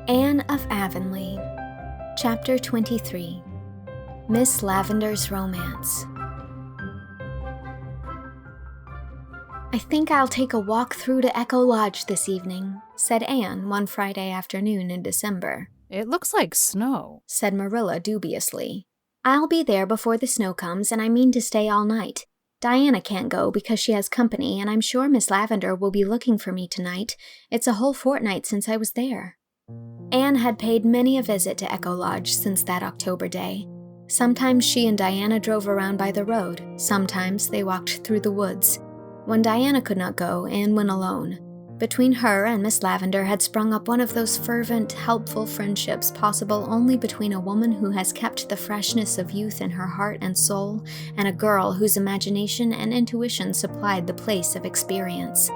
Anne of Avonlea, Chapter 23, Miss Lavendar's Romance. "I think I'll take a walk through to Echo Lodge this evening," said Anne one Friday afternoon in December. "It looks like snow," said Marilla dubiously. "I'll be there before the snow comes, and I mean to stay all night. Diana can't go because she has company, and I'm sure Miss Lavendar will be looking for me tonight. It's a whole fortnight since I was there." Anne had paid many a visit to Echo Lodge since that October day. Sometimes she and Diana drove around by the road. Sometimes they walked through the woods. When Diana could not go, Anne went alone. Between her and Miss Lavendar had sprung up one of those fervent, helpful friendships possible only between a woman who has kept the freshness of youth in her heart and soul and a girl whose imagination and intuition supplied the place of experience.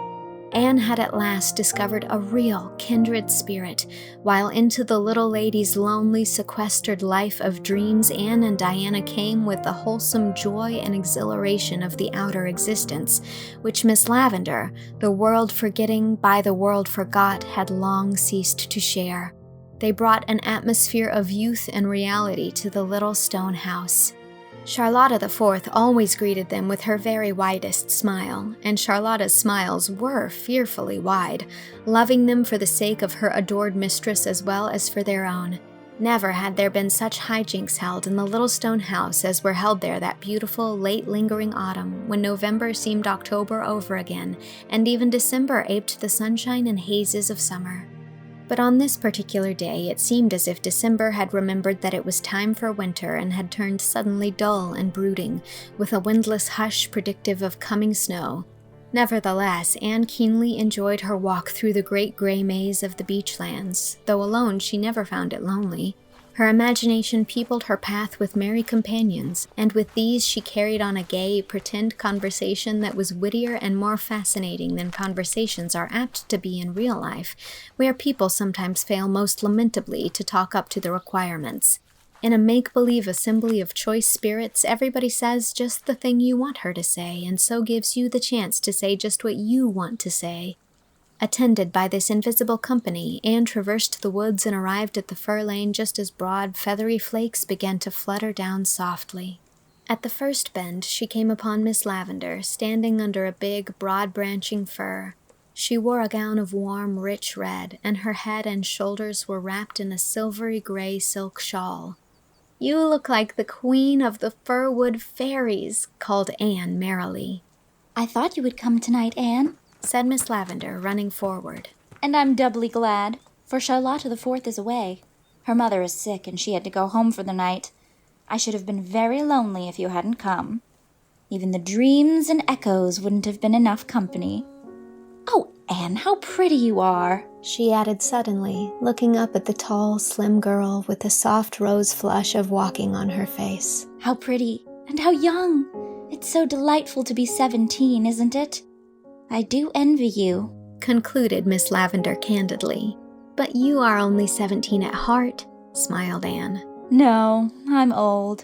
Anne had at last discovered a real kindred spirit, while into the little lady's lonely, sequestered life of dreams Anne and Diana came with the wholesome joy and exhilaration of the outer existence, which Miss Lavendar, the world forgetting, by the world forgot, had long ceased to share. They brought an atmosphere of youth and reality to the little stone house. Charlotta the Fourth always greeted them with her very widest smile, and Charlotta's smiles were fearfully wide, loving them for the sake of her adored mistress as well as for their own. Never had there been such hijinks held in the little stone house as were held there that beautiful, late-lingering autumn, when November seemed October over again, and even December aped the sunshine and hazes of summer. But on this particular day, it seemed as if December had remembered that it was time for winter and had turned suddenly dull and brooding, with a windless hush predictive of coming snow. Nevertheless, Anne keenly enjoyed her walk through the great gray maze of the beachlands. Though alone, she never found it lonely. Her imagination peopled her path with merry companions, and with these she carried on a gay, pretend conversation that was wittier and more fascinating than conversations are apt to be in real life, where people sometimes fail most lamentably to talk up to the requirements. In a make-believe assembly of choice spirits, everybody says just the thing you want her to say, and so gives you the chance to say just what you want to say. Attended by this invisible company, Anne traversed the woods and arrived at the fir lane just as broad, feathery flakes began to flutter down softly. At the first bend, she came upon Miss Lavendar, standing under a big, broad-branching fir. She wore a gown of warm, rich red, and her head and shoulders were wrapped in a silvery gray silk shawl. "You look like the queen of the fir-wood fairies," called Anne merrily. "I thought you would come tonight, Anne," said Miss Lavendar, running forward. "And I'm doubly glad, for Charlotta the Fourth is away. Her mother is sick, and she had to go home for the night. I should have been very lonely if you hadn't come. Even the dreams and echoes wouldn't have been enough company. Oh, Anne, how pretty you are," she added suddenly, looking up at the tall, slim girl with the soft rose flush of walking on her face. "How pretty, and how young. It's so delightful to be 17, isn't it? I do envy you," concluded Miss Lavendar candidly. "But you are only 17 at heart," smiled Anne. "No, I'm old.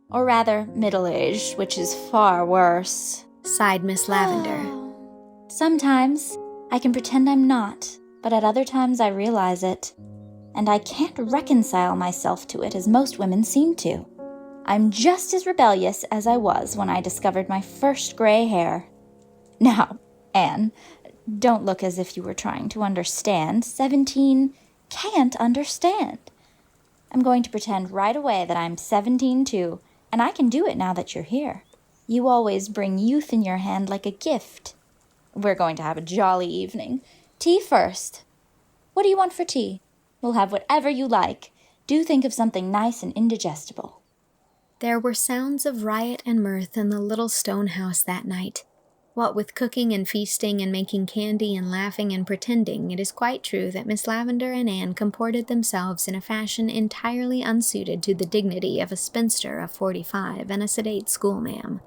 Or rather, middle-aged, which is far worse," sighed Miss Lavendar. "Sometimes I can pretend I'm not, but at other times I realize it. And I can't reconcile myself to it as most women seem to. I'm just as rebellious as I was when I discovered my first gray hair. Now, Anne, don't look as if you were trying to understand. 17 can't understand. I'm going to pretend right away that I'm 17 too, and I can do it now that you're here. You always bring youth in your hand like a gift. We're going to have a jolly evening. Tea first. What do you want for tea? We'll have whatever you like. Do think of something nice and indigestible." There were sounds of riot and mirth in the little stone house that night. What with cooking and feasting and making candy and laughing and pretending, it is quite true that Miss Lavendar and Anne comported themselves in a fashion entirely unsuited to the dignity of a spinster of 45 and a sedate schoolma'am.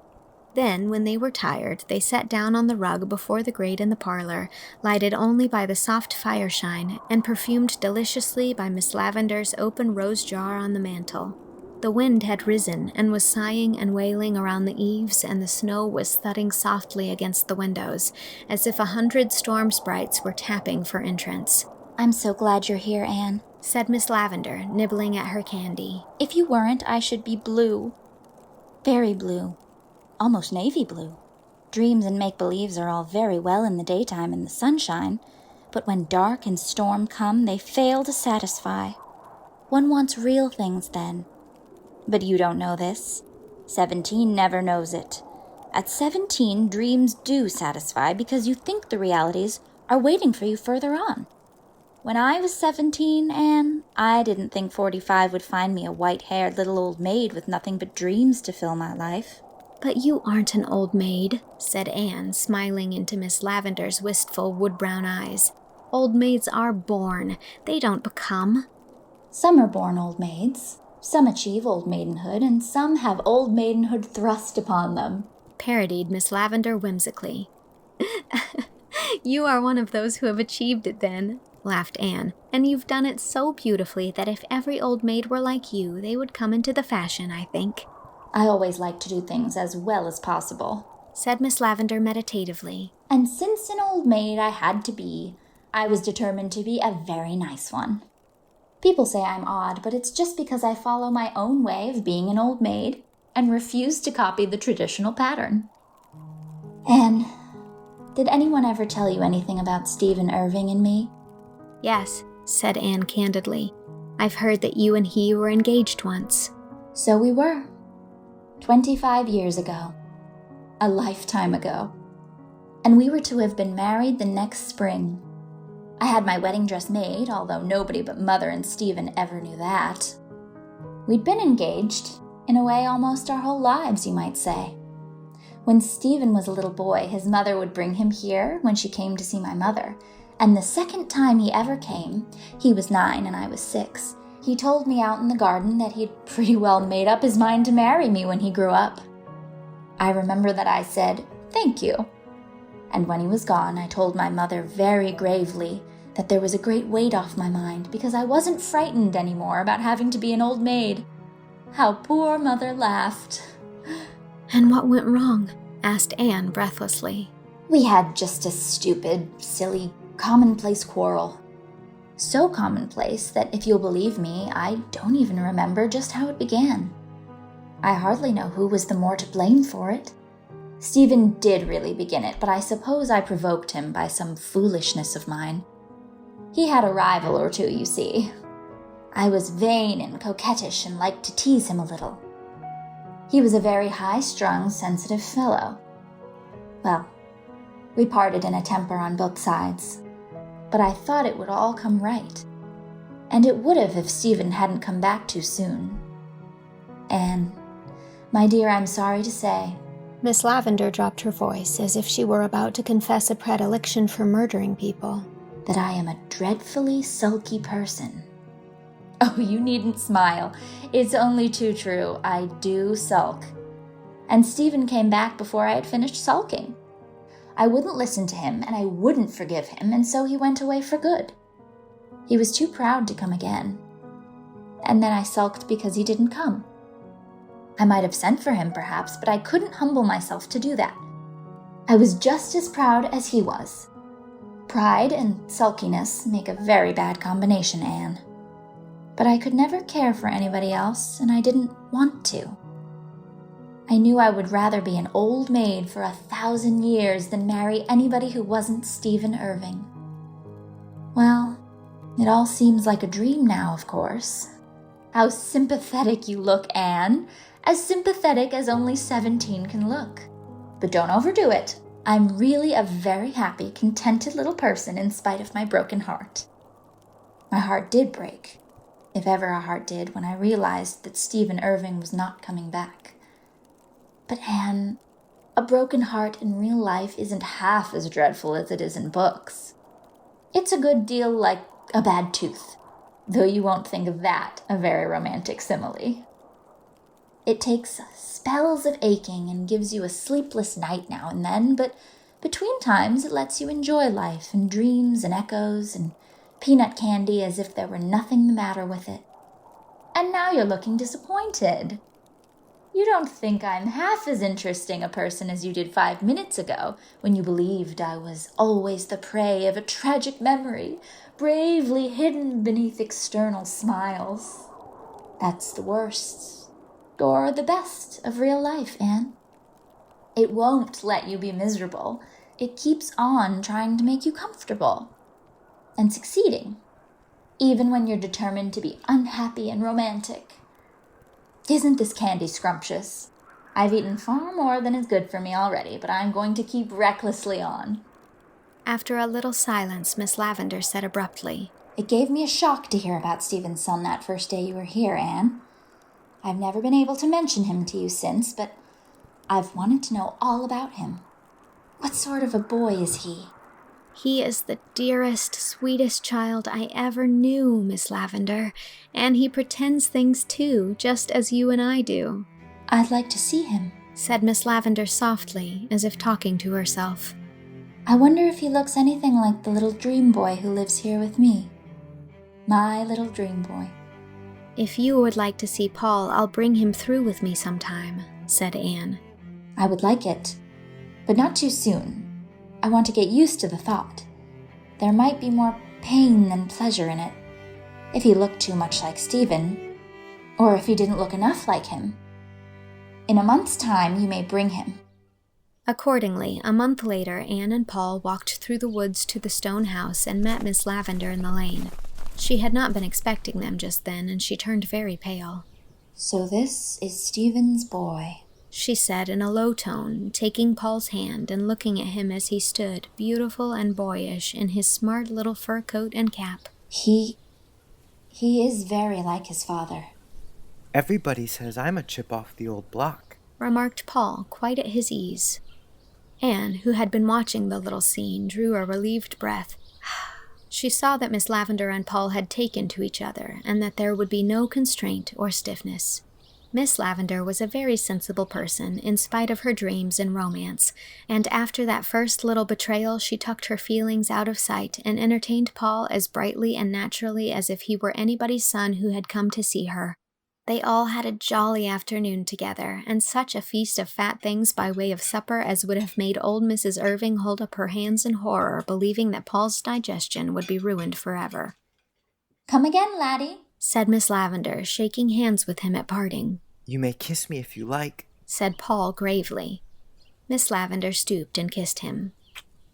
Then, when they were tired, they sat down on the rug before the grate in the parlor, lighted only by the soft fireshine, and perfumed deliciously by Miss Lavendar's open rose jar on the mantel. The wind had risen and was sighing and wailing around the eaves, and the snow was thudding softly against the windows, as if 100 storm sprites were tapping for entrance. "I'm so glad you're here, Anne," said Miss Lavendar, nibbling at her candy. If you weren't, I should be blue. Very blue. Almost navy blue. Dreams and make-believes are all very well in the daytime in the sunshine, but when dark and storm come, they fail to satisfy. One wants real things then. But you don't know this. 17 never knows it. At 17, dreams do satisfy because you think the realities are waiting for you further on. When I was 17, Anne, I didn't think 45 would find me a white-haired little old maid with nothing but dreams to fill my life. But you aren't an old maid, said Anne, smiling into Miss Lavendar's wistful wood-brown eyes. Old maids are born. They don't become. Some are born old maids. Some achieve old maidenhood, and some have old maidenhood thrust upon them, parodied Miss Lavendar whimsically. You are one of those who have achieved it, then, laughed Anne, and you've done it so beautifully that if every old maid were like you, they would come into the fashion, I think. I always like to do things as well as possible, said Miss Lavendar meditatively. And since an old maid I had to be, I was determined to be a very nice one. People say I'm odd, but it's just because I follow my own way of being an old maid and refuse to copy the traditional pattern. Anne, did anyone ever tell you anything about Stephen Irving and me? Yes, said Anne candidly. I've heard that you and he were engaged once. So we were. 25 years ago. A lifetime ago. And we were to have been married the next spring. I had my wedding dress made, although nobody but Mother and Stephen ever knew that. We'd been engaged, in a way almost our whole lives, you might say. When Stephen was a little boy, his mother would bring him here when she came to see my mother, and the second time he ever came, he was 9 and I was 6, he told me out in the garden that he'd pretty well made up his mind to marry me when he grew up. I remember that I said, "Thank you." And when he was gone, I told my mother very gravely that there was a great weight off my mind because I wasn't frightened anymore about having to be an old maid. How poor Mother laughed. And what went wrong? Asked Anne breathlessly. We had just a stupid, silly, commonplace quarrel. So commonplace that if you'll believe me, I don't even remember just how it began. I hardly know who was the more to blame for it. Stephen did really begin it, but I suppose I provoked him by some foolishness of mine. He had a rival or two, you see. I was vain and coquettish and liked to tease him a little. He was a very high-strung, sensitive fellow. Well, we parted in a temper on both sides, but I thought it would all come right. And it would have if Stephen hadn't come back too soon. Anne, my dear, I'm sorry to say, Miss Lavendar dropped her voice as if she were about to confess a predilection for murdering people, that I am a dreadfully sulky person. Oh, you needn't smile. It's only too true. I do sulk. And Stephen came back before I had finished sulking. I wouldn't listen to him, and I wouldn't forgive him, and so he went away for good. He was too proud to come again. And then I sulked because he didn't come. I might have sent for him, perhaps, but I couldn't humble myself to do that. I was just as proud as he was. Pride and sulkiness make a very bad combination, Anne. But I could never care for anybody else, and I didn't want to. I knew I would rather be an old maid for 1,000 years than marry anybody who wasn't Stephen Irving. Well, it all seems like a dream now, of course. How sympathetic you look, Anne. As sympathetic as only 17 can look. But don't overdo it. I'm really a very happy, contented little person in spite of my broken heart. My heart did break, if ever a heart did, when I realized that Stephen Irving was not coming back. But Anne, a broken heart in real life isn't half as dreadful as it is in books. It's a good deal like a bad tooth, though you won't think of that a very romantic simile. It takes spells of aching and gives you a sleepless night now and then, but between times it lets you enjoy life and dreams and echoes and peanut candy as if there were nothing the matter with it. And now you're looking disappointed. You don't think I'm half as interesting a person as you did 5 minutes ago when you believed I was always the prey of a tragic memory, bravely hidden beneath external smiles. That's the worst, or the best of real life, Anne. It won't let you be miserable. It keeps on trying to make you comfortable and succeeding, even when you're determined to be unhappy and romantic. Isn't this candy scrumptious? I've eaten far more than is good for me already, but I'm going to keep recklessly on. After a little silence, Miss Lavendar said abruptly, It gave me a shock to hear about Stephen's son that first day you were here, Anne. I've never been able to mention him to you since, but I've wanted to know all about him. What sort of a boy is he? He is the dearest, sweetest child I ever knew, Miss Lavendar, and he pretends things too, just as you and I do. I'd like to see him, said Miss Lavendar softly, as if talking to herself. I wonder if he looks anything like the little dream boy who lives here with me. My little dream boy. If you would like to see Paul, I'll bring him through with me sometime, said Anne. I would like it, but not too soon. I want to get used to the thought. There might be more pain than pleasure in it, if he looked too much like Stephen, or if he didn't look enough like him. In a month's time, you may bring him. Accordingly, a month later, Anne and Paul walked through the woods to the stone house and met Miss Lavendar in the lane. She had not been expecting them just then, and she turned very pale. So this is Stephen's boy, she said in a low tone, taking Paul's hand and looking at him as he stood, beautiful and boyish, in his smart little fur coat and cap. He is very like his father. Everybody says I'm a chip off the old block, remarked Paul, quite at his ease. Anne, who had been watching the little scene, drew a relieved breath. She saw that Miss Lavendar and Paul had taken to each other, and that there would be no constraint or stiffness. Miss Lavendar was a very sensible person, in spite of her dreams and romance, and after that first little betrayal she tucked her feelings out of sight and entertained Paul as brightly and naturally as if he were anybody's son who had come to see her. They all had a jolly afternoon together, and such a feast of fat things by way of supper as would have made old Mrs. Irving hold up her hands in horror, believing that Paul's digestion would be ruined forever. Come again, laddie, said Miss Lavendar, shaking hands with him at parting. You may kiss me if you like, said Paul gravely. Miss Lavendar stooped and kissed him.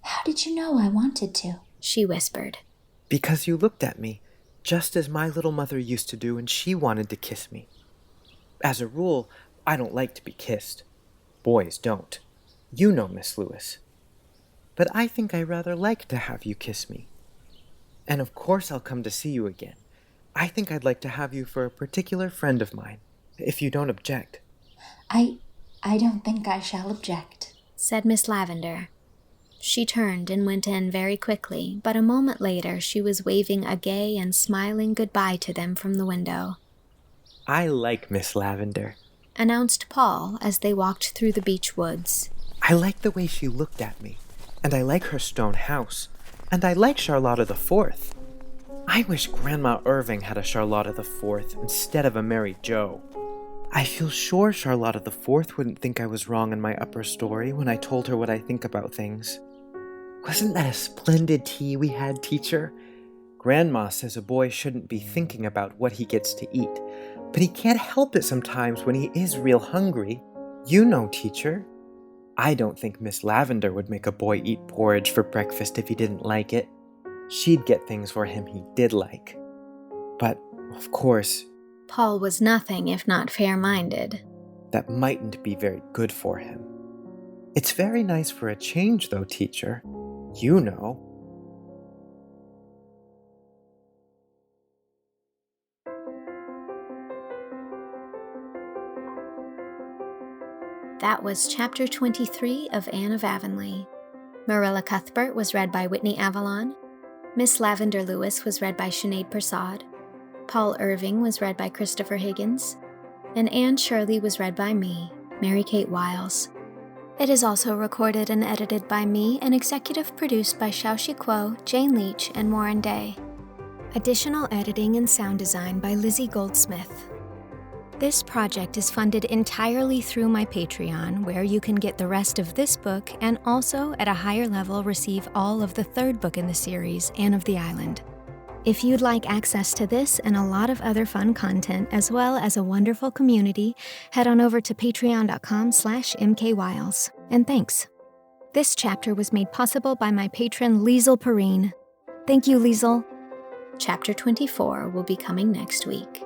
How did you know I wanted to? She whispered. Because you looked at me, just as my little mother used to do, and she wanted to kiss me. As a rule, I don't like to be kissed. Boys don't. You know, Miss Lewis. But I think I rather like to have you kiss me. And of course I'll come to see you again. I think I'd like to have you for a particular friend of mine, if you don't object. I don't think I shall object, said Miss Lavendar. She turned and went in very quickly, but a moment later she was waving a gay and smiling goodbye to them from the window. I like Miss Lavendar, announced Paul as they walked through the beech woods. I like the way she looked at me, and I like her stone house, and I like Charlotta the Fourth. I wish Grandma Irving had a Charlotta the Fourth instead of a Mary Jo. I feel sure Charlotta the Fourth wouldn't think I was wrong in my upper story when I told her what I think about things. Wasn't that a splendid tea we had, teacher? Grandma says a boy shouldn't be thinking about what he gets to eat, but he can't help it sometimes when he is real hungry. You know, teacher. I don't think Miss Lavendar would make a boy eat porridge for breakfast if he didn't like it. She'd get things for him he did like. But, of course, Paul was nothing if not fair-minded. That mightn't be very good for him. It's very nice for a change, though, teacher. You know. That was Chapter 23 of Anne of Avonlea. Marilla Cuthbert was read by Whitney Avalon. Miss Lavendar Lewis was read by Sinéad Persaud. Paul Irving was read by Christopher Higgins. And Anne Shirley was read by me, Mary Kate Wiles. It is also recorded and edited by me and executive produced by Shao Chih Kuo, Jane Leach, and Warren Day. Additional editing and sound design by Lizzie Goldsmith. This project is funded entirely through my Patreon, where you can get the rest of this book and also, at a higher level, receive all of the third book in the series, Anne of the Island. If you'd like access to this and a lot of other fun content, as well as a wonderful community, head on over to patreon.com/mkwiles. And thanks. This chapter was made possible by my patron, Liesel Perrine. Thank you, Liesel. Chapter 24 will be coming next week.